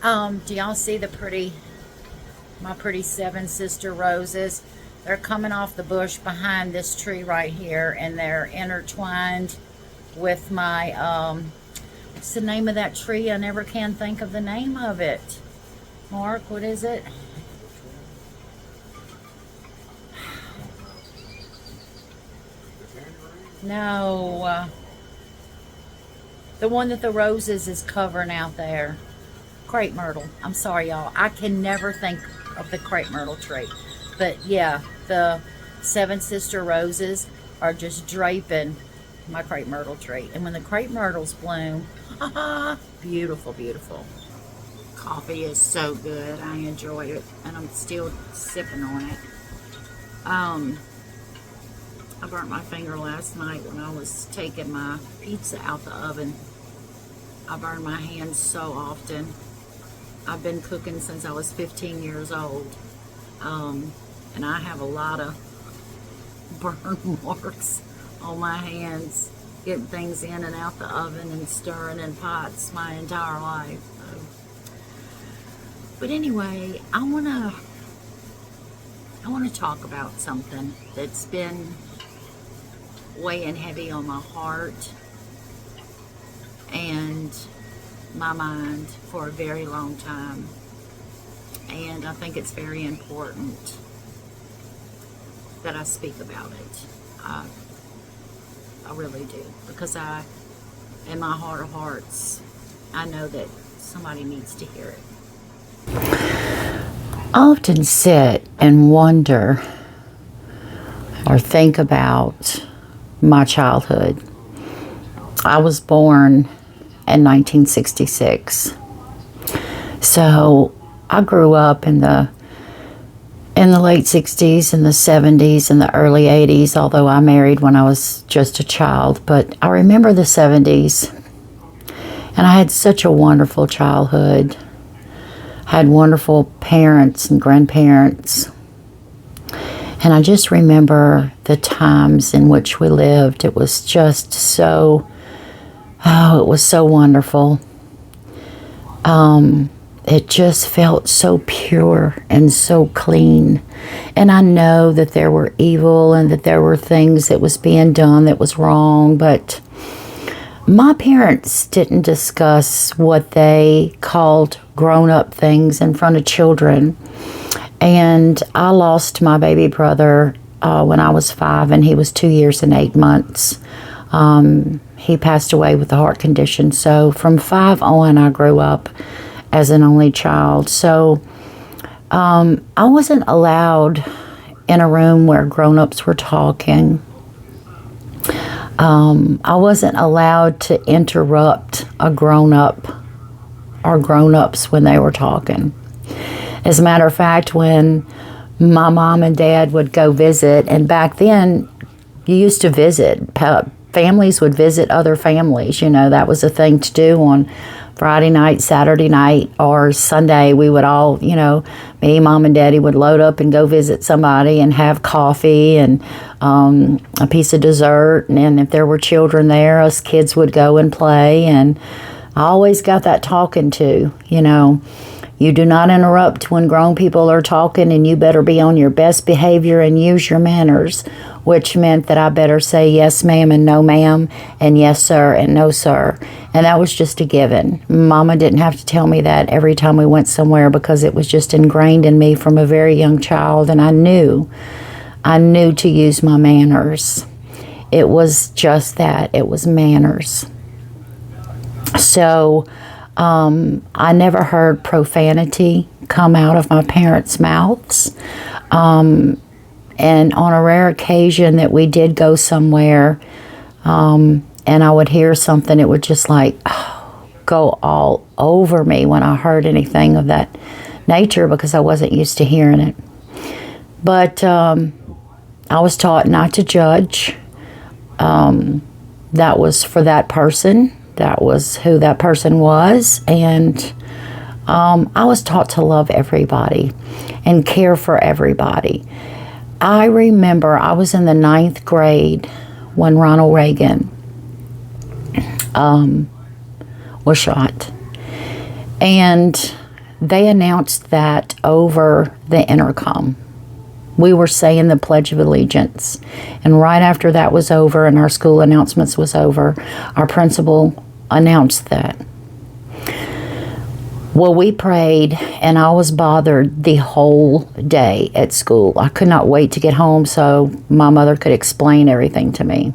Do y'all see my pretty seven sister roses? They're coming off the bush behind this tree right here, and they're intertwined with my, what's the name of that tree? I never can think of the name of it. Mark, what is it? No, the one that the roses is covering out there. Crepe myrtle. I'm sorry, y'all. I can never think of the crepe myrtle tree. But yeah, the seven sister roses are just draping my crepe myrtle tree. And when the crepe myrtles bloom, beautiful, beautiful. Coffee is so good. I enjoy it, and I'm still sipping on it. I burnt my finger last night when I was taking my pizza out the oven. I burn my hands so often. I've been cooking since I was 15 years old. And I have a lot of burn marks on my hands, getting things in and out the oven and stirring in pots my entire life. But anyway, I wanna talk about something that's been weighing heavy on my heart and my mind for a very long time. And I think it's very important that I speak about it. I really do. Because in my heart of hearts, I know that somebody needs to hear it. I often sit and wonder or think about my childhood. I was born in 1966. So I grew up in the late 60s and the 70s and the early 80s, although I married when I was just a child. But I remember the 70s, and I had such a wonderful childhood. I had wonderful parents and grandparents. And I just remember the times in which we lived. It was just so, it was so wonderful. It just felt so pure and so clean. And I know that there were evil and that there were things that was being done that was wrong, but my parents didn't discuss what they called grown-up things in front of children. And I lost my baby brother when I was 5, and he was 2 years and 8 months. He passed away with a heart condition. So from 5 on, I grew up as an only child. So I wasn't allowed in a room where grown-ups were talking. I wasn't allowed to interrupt a grown-up or grown-ups when they were talking. As a matter of fact, when my mom and dad would go visit, and back then you used to visit, families would visit other families, that was a thing to do on Friday night, Saturday night, or Sunday. We would all, me, mom, and daddy would load up and go visit somebody and have coffee and a piece of dessert. And if there were children there, us kids would go and play. And I always got that talking to, you do not interrupt when grown people are talking, and you better be on your best behavior and use your manners, which meant that I better say yes, ma'am, and no, ma'am, and yes, sir, and no, sir. And that was just a given. Mama didn't have to tell me that every time we went somewhere, because it was just ingrained in me from a very young child, and I knew to use my manners. It was just that. It was manners. So I never heard profanity come out of my parents' mouths. And on a rare occasion that we did go somewhere, and I would hear something, it would just go all over me when I heard anything of that nature, because I wasn't used to hearing it. But I was taught not to judge. That was for that person. That was who that person was. And I was taught to love everybody and care for everybody. I remember I was in the 9th grade when Ronald Reagan was shot. And They announced that over the intercom. We were saying the Pledge of Allegiance. And right after that was over and our school announcements was over, our principal announced that. Well, we prayed, and I was bothered the whole day at school. I could not wait to get home so my mother could explain everything to me.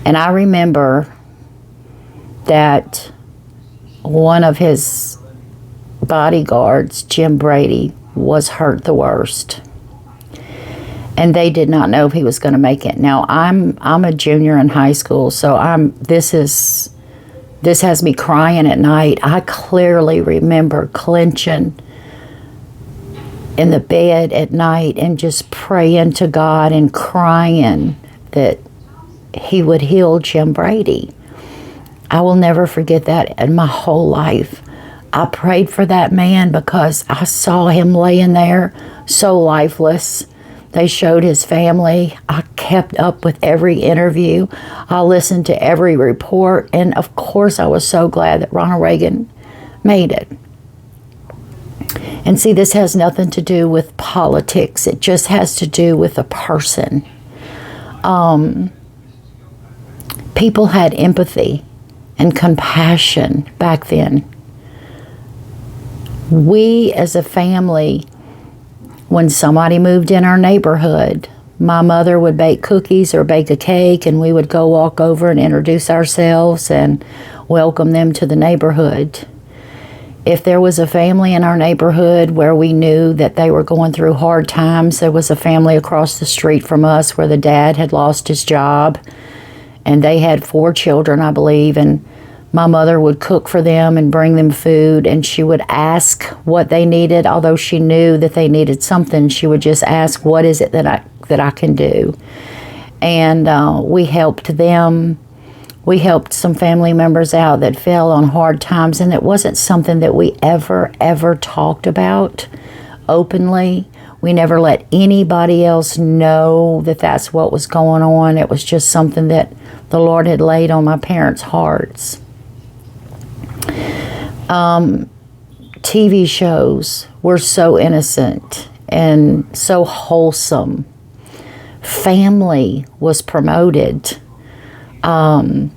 And I remember that one of his bodyguards, Jim Brady, was hurt the worst. And they did not know if he was going to make it. Now, I'm a junior in high school, so this has me crying at night. I clearly remember clenching in the bed at night and just praying to God and crying that he would heal Jim Brady. I will never forget that in my whole life. I prayed for that man because I saw him laying there so lifeless. They showed his family. I kept up with every interview. I listened to every report. And of course, I was so glad that Ronald Reagan made it. And see, this has nothing to do with politics. It just has to do with a person. People had empathy and compassion back then. We as a family, when somebody moved in our neighborhood, my mother would bake cookies or bake a cake, and we would go walk over and introduce ourselves and welcome them to the neighborhood. If there was a family in our neighborhood where we knew that they were going through hard times, there was a family across the street from us where the dad had lost his job, and they had 4 children, I believe, and my mother would cook for them and bring them food, and she would ask what they needed. Although she knew that they needed something, she would just ask, what is it that I can do? And we helped them. We helped some family members out that fell on hard times, and it wasn't something that we ever talked about openly. We never let anybody else know that that's what was going on. It was just something that the Lord had laid on my parents' hearts. TV shows were so innocent and so wholesome. Family was promoted. You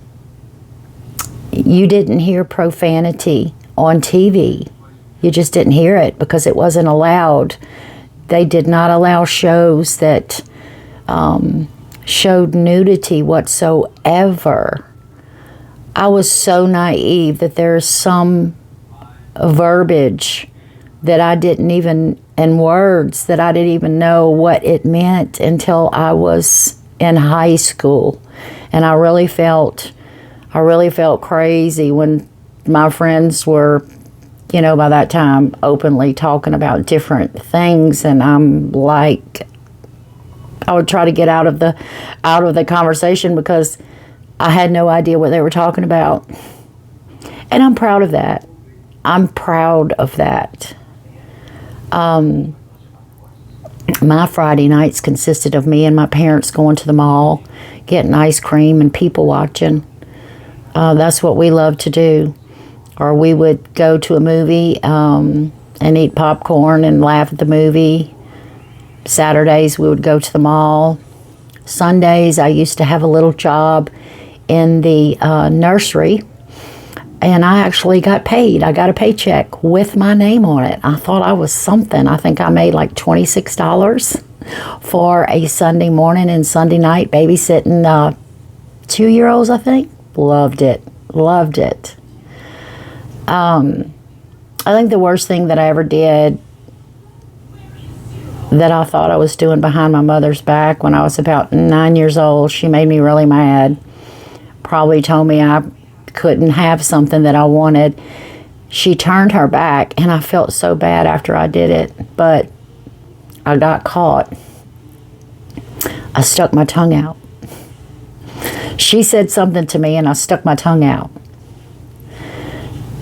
didn't hear profanity on TV. You just didn't hear it because it wasn't allowed. They did not allow shows that showed nudity whatsoever. I was so naive that there's some verbiage that I didn't even, and words that I didn't even know what it meant until I was in high school. And I really felt crazy when my friends were, by that time openly talking about different things, and I'm like, I would try to get out of the conversation because I had no idea what they were talking about. And I'm proud of that. I'm proud of that. My Friday nights consisted of me and my parents going to the mall, getting ice cream and people watching. That's what we loved to do. Or we would go to a movie and eat popcorn and laugh at the movie. Saturdays we would go to the mall. Sundays I used to have a little job in the nursery, and I actually got paid. I got a paycheck with my name on it. I thought I was something. I think I made like $26 for a Sunday morning and Sunday night babysitting 2-year-olds, I think. Loved it. I think the worst thing that I ever did that I thought I was doing behind my mother's back, when I was about 9 years old, she made me really mad. Probably told me I couldn't have something that I wanted. She turned her back, and I felt so bad after I did it, but I got caught. I stuck my tongue out. She said something to me, and I stuck my tongue out.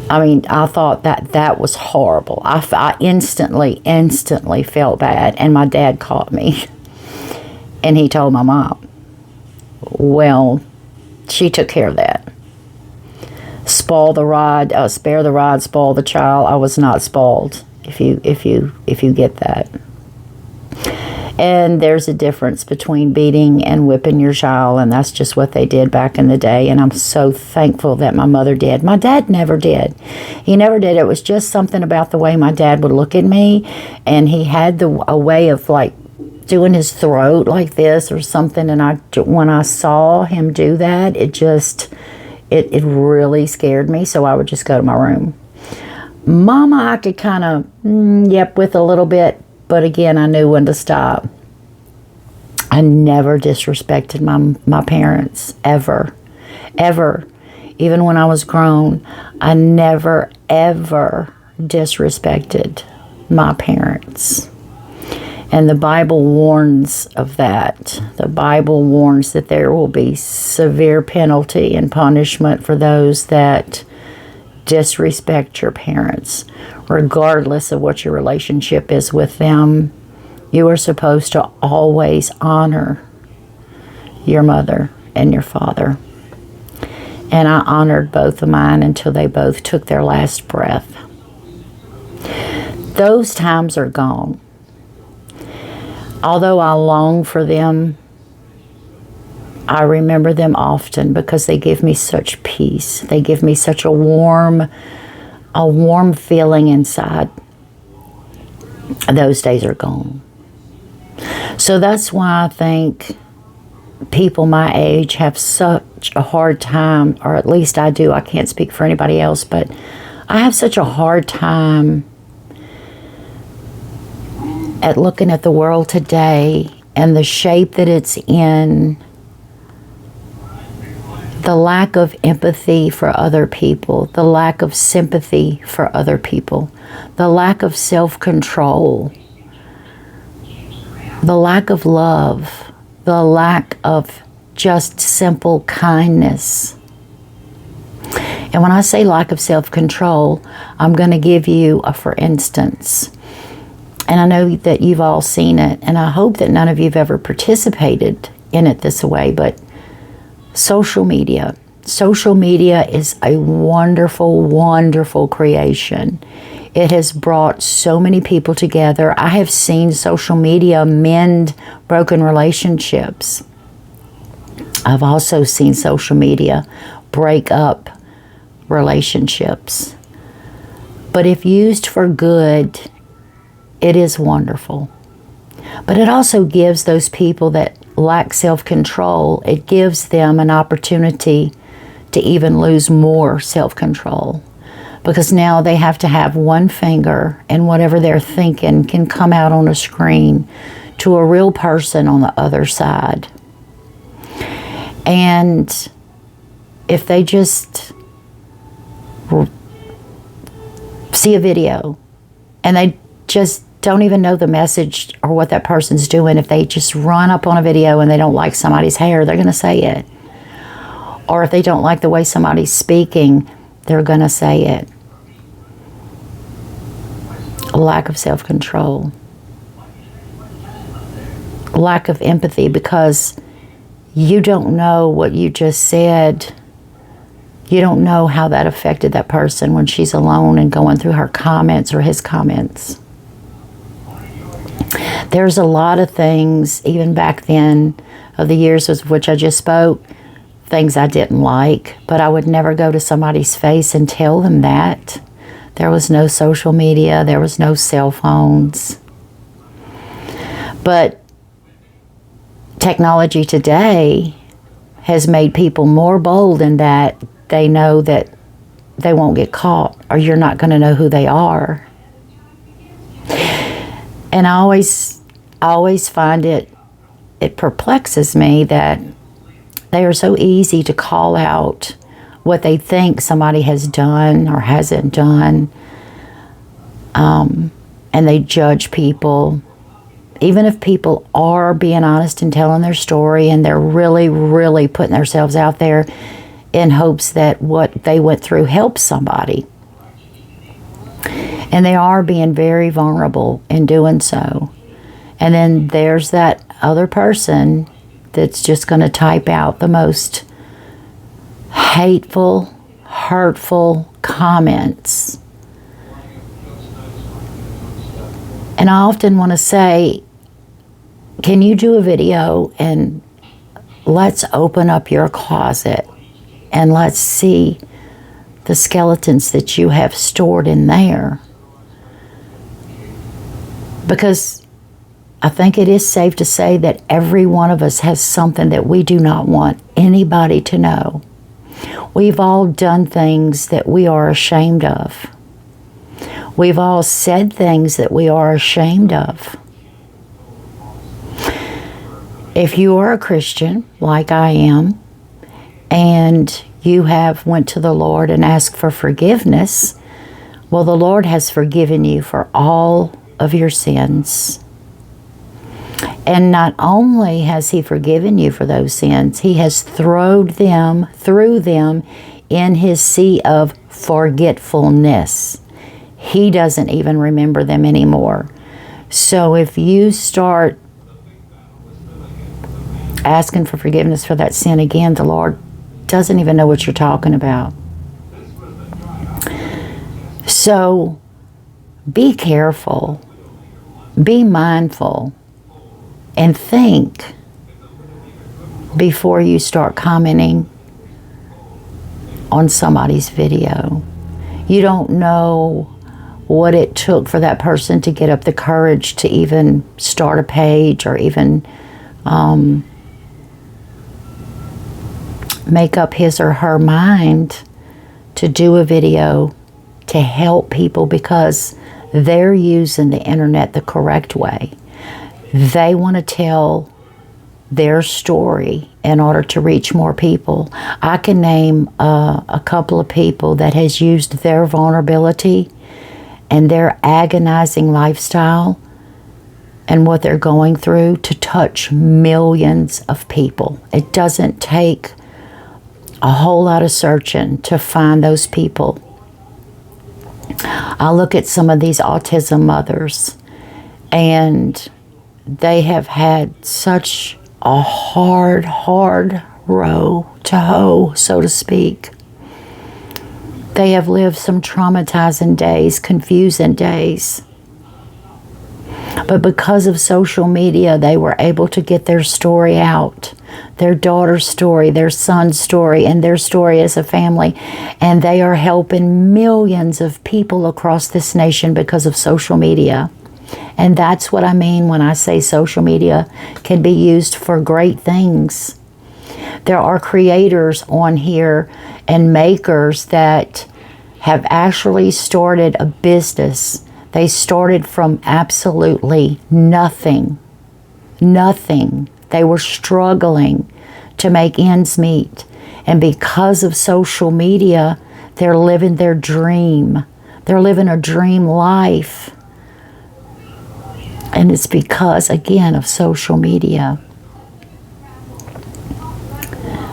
I mean, I thought that was horrible. I instantly felt bad, and my dad caught me, and he told my mom. Well, she took care of that. spoil the rod, spare the rod, spoil the child. I was not spoiled, if you get that. And there's a difference between beating and whipping your child, and that's just what they did back in the day. And I'm so thankful that my mother did. My dad never did. He never did. It was just something about the way my dad would look at me, and he had a way of like doing his throat like this or something. And when I saw him do that, it really scared me. So I would just go to my room. Mama, I could kind of yep with a little bit. But again, I knew when to stop. I never disrespected my parents, ever. Ever. Even when I was grown, I never, ever disrespected my parents. And the Bible warns of that. The Bible warns that there will be severe penalty and punishment for those that disrespect your parents. Regardless of what your relationship is with them, you are supposed to always honor your mother and your father. And I honored both of mine until they both took their last breath. Those times are gone. Although I long for them, I remember them often because they give me such peace. They give me such a warm feeling inside. Those days are gone. So that's why I think people my age have such a hard time, or at least I do. I can't speak for anybody else, but I have such a hard time at looking at the world today and the shape that it's in, the lack of empathy for other people, the lack of sympathy for other people, the lack of self-control, the lack of love, the lack of just simple kindness. And when I say lack of self-control, I'm going to give you a for instance. And I know that you've all seen it, and I hope that none of you have ever participated in it this way, but social media. Social media is a wonderful, wonderful creation. It has brought so many people together. I have seen social media mend broken relationships. I've also seen social media break up relationships. But if used for good, it is wonderful. But it also gives those people that lack self-control, it gives them an opportunity to even lose more self-control. Because now they have to have one finger, and whatever they're thinking can come out on a screen to a real person on the other side. And if they just see a video and they just don't even know the message or what that person's doing, if they just run up on a video and they don't like somebody's hair, they're going to say it. Or if they don't like the way somebody's speaking, they're going to say it. A lack of self-control. Lack of empathy, because you don't know what you just said. You don't know how that affected that person when she's alone and going through her comments or his comments. There's a lot of things, even back then, of the years of which I just spoke, things I didn't like, but I would never go to somebody's face and tell them that. There was no social media, there was no cell phones. But technology today has made people more bold in that they know that they won't get caught, or you're not going to know who they are. And I always find it perplexes me that they are so easy to call out what they think somebody has done or hasn't done. And they judge people. Even if people are being honest and telling their story, and they're really, really putting themselves out there in hopes that what they went through helps somebody. And they are being very vulnerable in doing so. And then there's that other person that's just going to type out the most hateful, hurtful comments. And I often want to say, can you do a video and let's open up your closet and let's see the skeletons that you have stored in there? Because I think it is safe to say that every one of us has something that we do not want anybody to know. We've all done things that we are ashamed of. We've all said things that we are ashamed of. If you are a Christian, like I am, and you have went to the Lord and asked for forgiveness, well, the Lord has forgiven you for all of your sins. And not only has He forgiven you for those sins, He has thrown them in His sea of forgetfulness. He doesn't even remember them anymore. So if you start asking for forgiveness for that sin again, the Lord doesn't even know what you're talking about. So be careful, be mindful, and think before you start commenting on somebody's video. You don't know what it took for that person to get up the courage to even start a page or even make up his or her mind to do a video to help people, because they're using the internet the correct way. They want to tell their story in order to reach more people. I can name a couple of people that has used their vulnerability and their agonizing lifestyle and what they're going through to touch millions of people. It doesn't take a whole lot of searching to find those people. I look at some of these autism mothers, and they have had such a hard row to hoe, so to speak. They have lived some traumatizing days, confusing days. But because of social media, they were able to get their story out, their daughter's story, their son's story, and their story as a family. And they are helping millions of people across this nation because of social media. And that's what I mean when I say social media can be used for great things. There are creators on here and makers that have actually started a business. They started from absolutely nothing. Nothing. They were struggling to make ends meet. And because of social media, they're living their dream. They're living a dream life. And it's because, again, of social media.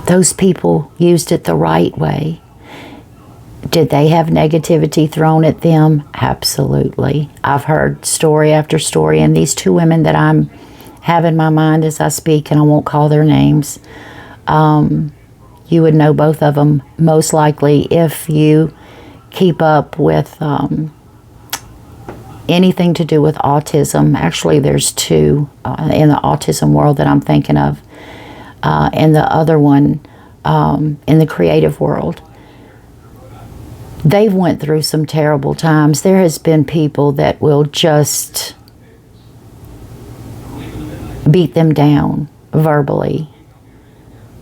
Those people used it the right way. Did they have negativity thrown at them? Absolutely. I've heard story after story, and these two women that I'm have in my mind as I speak, and I won't call their names, you would know both of them most likely if you keep up with anything to do with autism. Actually, there's two in the autism world that I'm thinking of, and the other one in the creative world. They've went through some terrible times. There has been people that will just beat them down verbally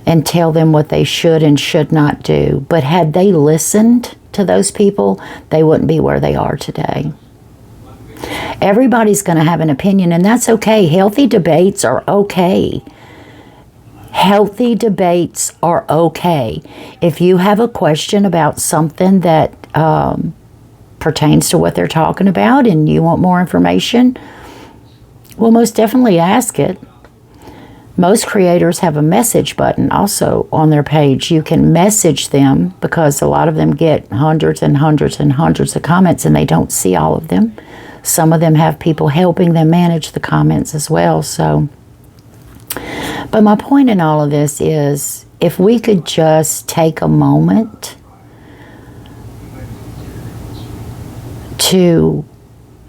and tell them what they should and should not do. But had they listened to those people, they wouldn't be where they are today. Everybody's going to have an opinion, and that's okay. Healthy debates are okay. Healthy debates are okay. If you have a question about something that pertains to what they're talking about and you want more information, well, most definitely ask it. Most creators have a message button also on their page. You can message them, because a lot of them get hundreds and hundreds and hundreds of comments and they don't see all of them. Some of them have people helping them manage the comments as well. So, but my point in all of this is, if we could just take a moment to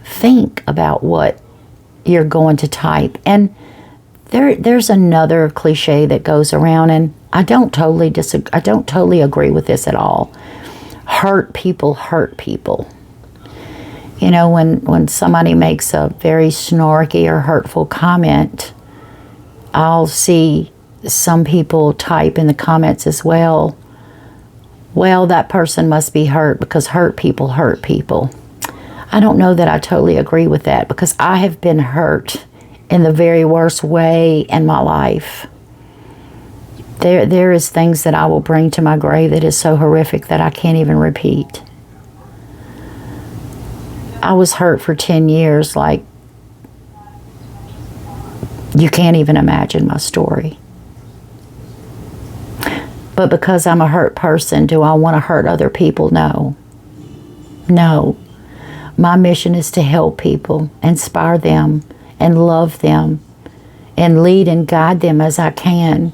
think about what you're going to type. And there's another cliche that goes around, and I don't totally agree with this at all. Hurt people hurt people. You know, when somebody makes a very snarky or hurtful comment, I'll see some people type in the comments as well, that person must be hurt because hurt people hurt people. I don't know that I totally agree with that, because I have been hurt in the very worst way in my life. There is things that I will bring to my grave that is so horrific that I can't even repeat. I was hurt for 10 years, like, you can't even imagine my story. But because I'm a hurt person, do I want to hurt other people? No. No. My mission is to help people, inspire them, and love them, and lead and guide them as I can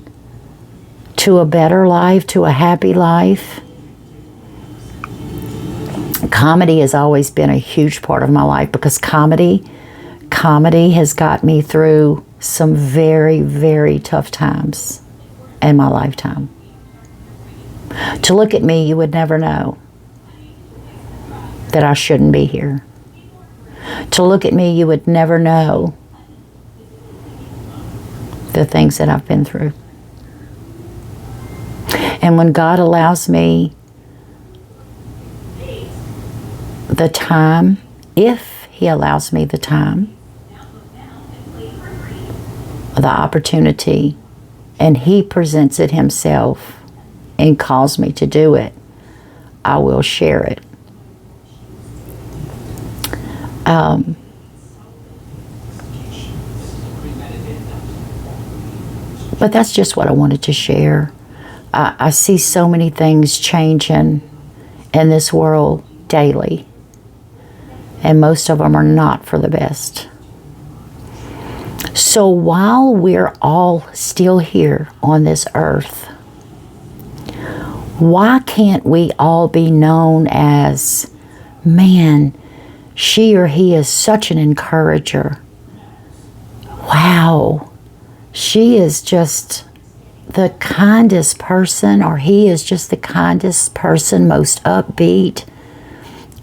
to a better life, to a happy life. Comedy has always been a huge part of my life, because comedy has got me through some very, very tough times in my lifetime. To look at me, you would never know that I shouldn't be here. To look at me, you would never know the things that I've been through. And when God allows me the time, if He allows me the time, the opportunity, and He presents it Himself and calls me to do it, I will share it. But that's just what I wanted to share. I see so many things changing in this world daily, and most of them are not for the best. So while we're all still here on this earth, why can't we all be known as, man, she or he is such an encourager. Wow, she is just the kindest person, or he is just the kindest person, most upbeat.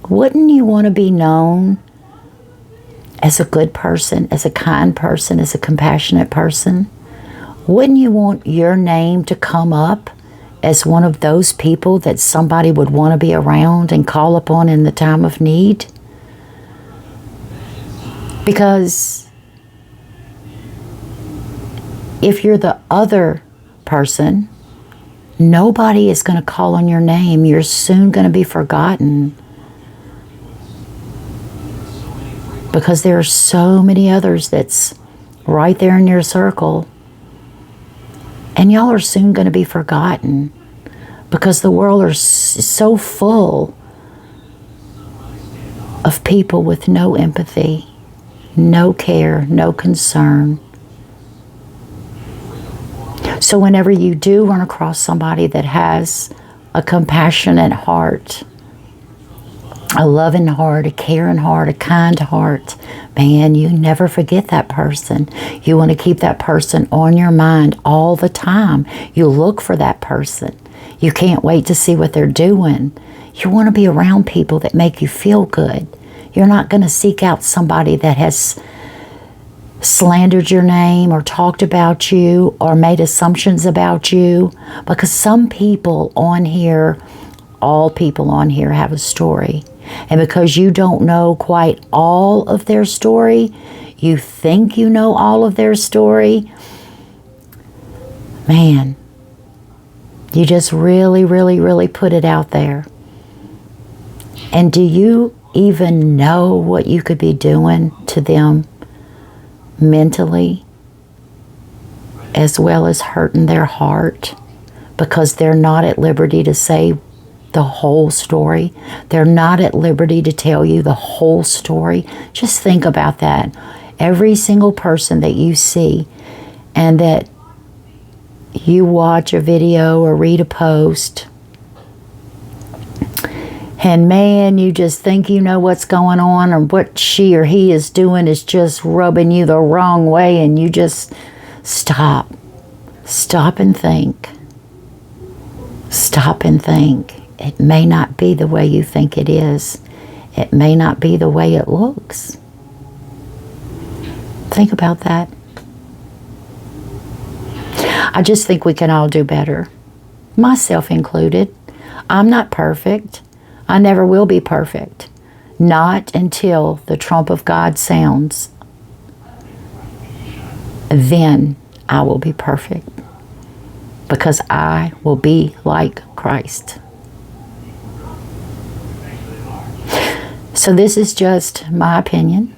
Wouldn't you want to be known as a good person, as a kind person, as a compassionate person? Wouldn't you want your name to come up as one of those people that somebody would want to be around and call upon in the time of need? Because if you're the other person, nobody is going to call on your name. You're soon going to be forgotten, because there are so many others that's right there in your circle, and y'all are soon going to be forgotten, because the world is so full of people with no empathy, no care, no concern. So whenever you do run across somebody that has a compassionate heart, a loving heart, a caring heart, a kind heart, man, you never forget that person. You want to keep that person on your mind all the time. You look for that person. You can't wait to see what they're doing. You want to be around people that make you feel good. You're not going to seek out somebody that has slandered your name or talked about you or made assumptions about you, because some people on here, all people on here have a story. And because you don't know quite all of their story, you think you know all of their story, man, you just really, really, really put it out there. And do you even know what you could be doing to them mentally, as well as hurting their heart, because they're not at liberty to say the whole story? They're not at liberty to tell you the whole story. Just think about that. Every single person that you see and that you watch a video or read a post, And man, you just think you know what's going on, or what she or he is doing is just rubbing you the wrong way, and you just stop. Stop and think. Stop and think. It may not be the way you think it is. It may not be the way it looks. Think about that. I just think we can all do better. Myself included. I'm not perfect. I never will be perfect. Not until the trump of God sounds. Then I will be perfect. Because I will be like Christ. So this is just my opinion.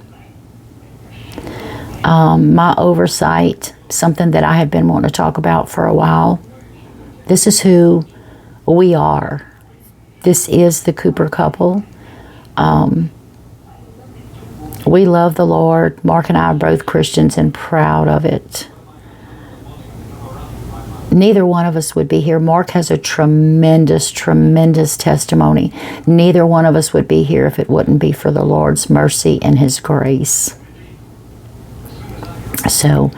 My oversight, something that I have been wanting to talk about for a while. This is who we are. This is the Cooper couple. We love the Lord. Mark and I are both Christians and proud of it. Neither one of us would be here. Mark has a tremendous, tremendous testimony. Neither one of us would be here if it wouldn't be for the Lord's mercy and His grace. So,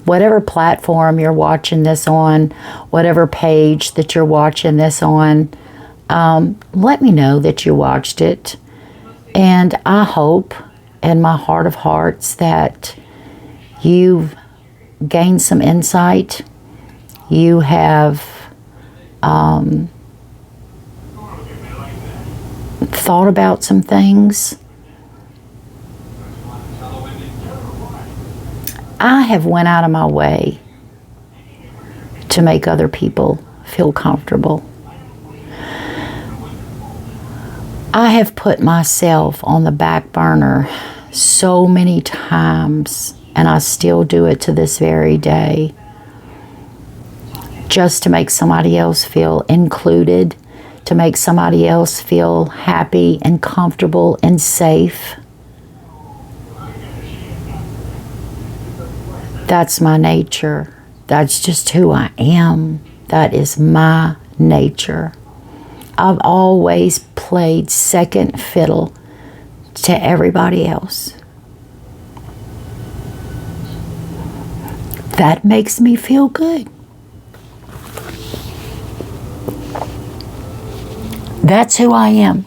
whatever platform you're watching this on, whatever page that you're watching this on, let me know that you watched it. And I hope in my heart of hearts that you've gained some insight. You have thought about some things. I have went out of my way to make other people feel comfortable. I have put myself on the back burner so many times, and I still do it to this very day, just to make somebody else feel included, to make somebody else feel happy and comfortable and safe. That's my nature. That's just who I am. That is my nature. I've always played second fiddle to everybody else. That makes me feel good. That's who I am.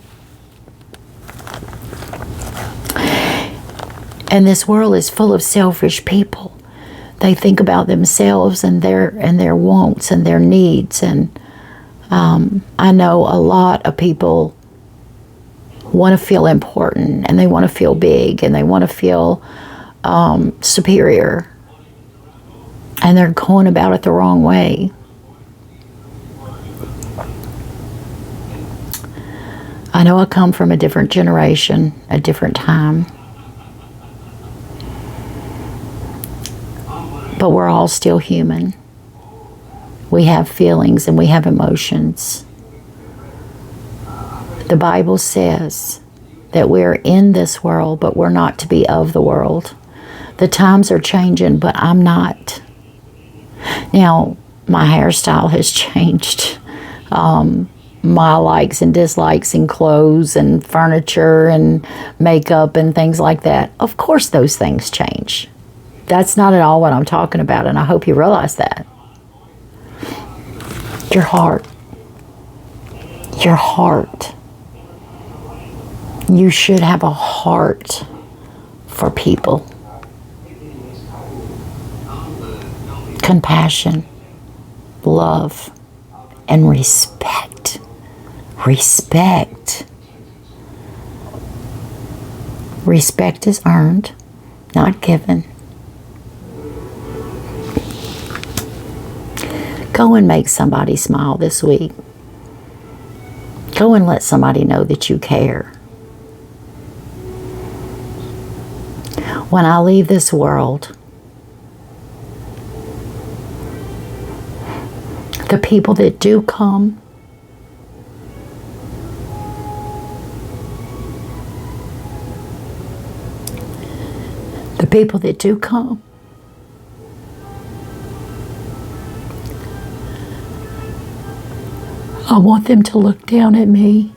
And this world is full of selfish people. They think about themselves and their wants and their needs. And I know a lot of people want to feel important, and they want to feel big, and they want to feel superior. And they're going about it the wrong way. I know I come from a different generation, a different time. But we're all still human. We have feelings and we have emotions. The Bible says that we're in this world, but we're not to be of the world. The times are changing, but I'm not. Now, my hairstyle has changed. My likes and dislikes in clothes and furniture and makeup and things like that. Of course those things change. That's not at all what I'm talking about, and I hope you realize that. Your heart. Your heart. You should have a heart for people. Compassion, love, and respect. Respect. Respect is earned, not given. Go and make somebody smile this week. Go and let somebody know that you care. When I leave this world, the people that do come, I want them to look down at me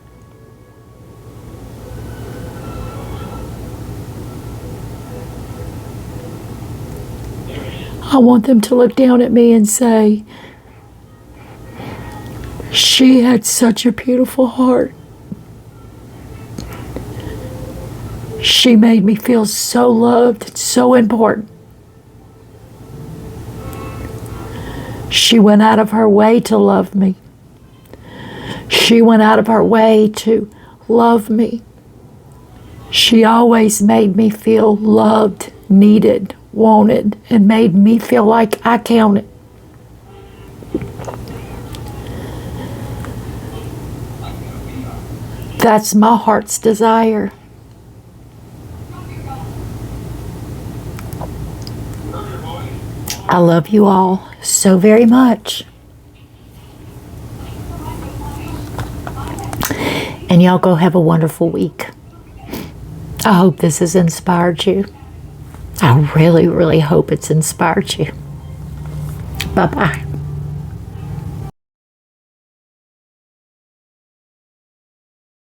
I want them to look down at me and say, she had such a beautiful heart. She made me feel so loved and so important. She went out of her way to love me. She went out of her way to love me. She always made me feel loved, needed, wanted, and made me feel like I counted. That's my heart's desire. I love you all so very much. And y'all go have a wonderful week. I hope this has inspired you. I really, really hope it's inspired you. Bye-bye.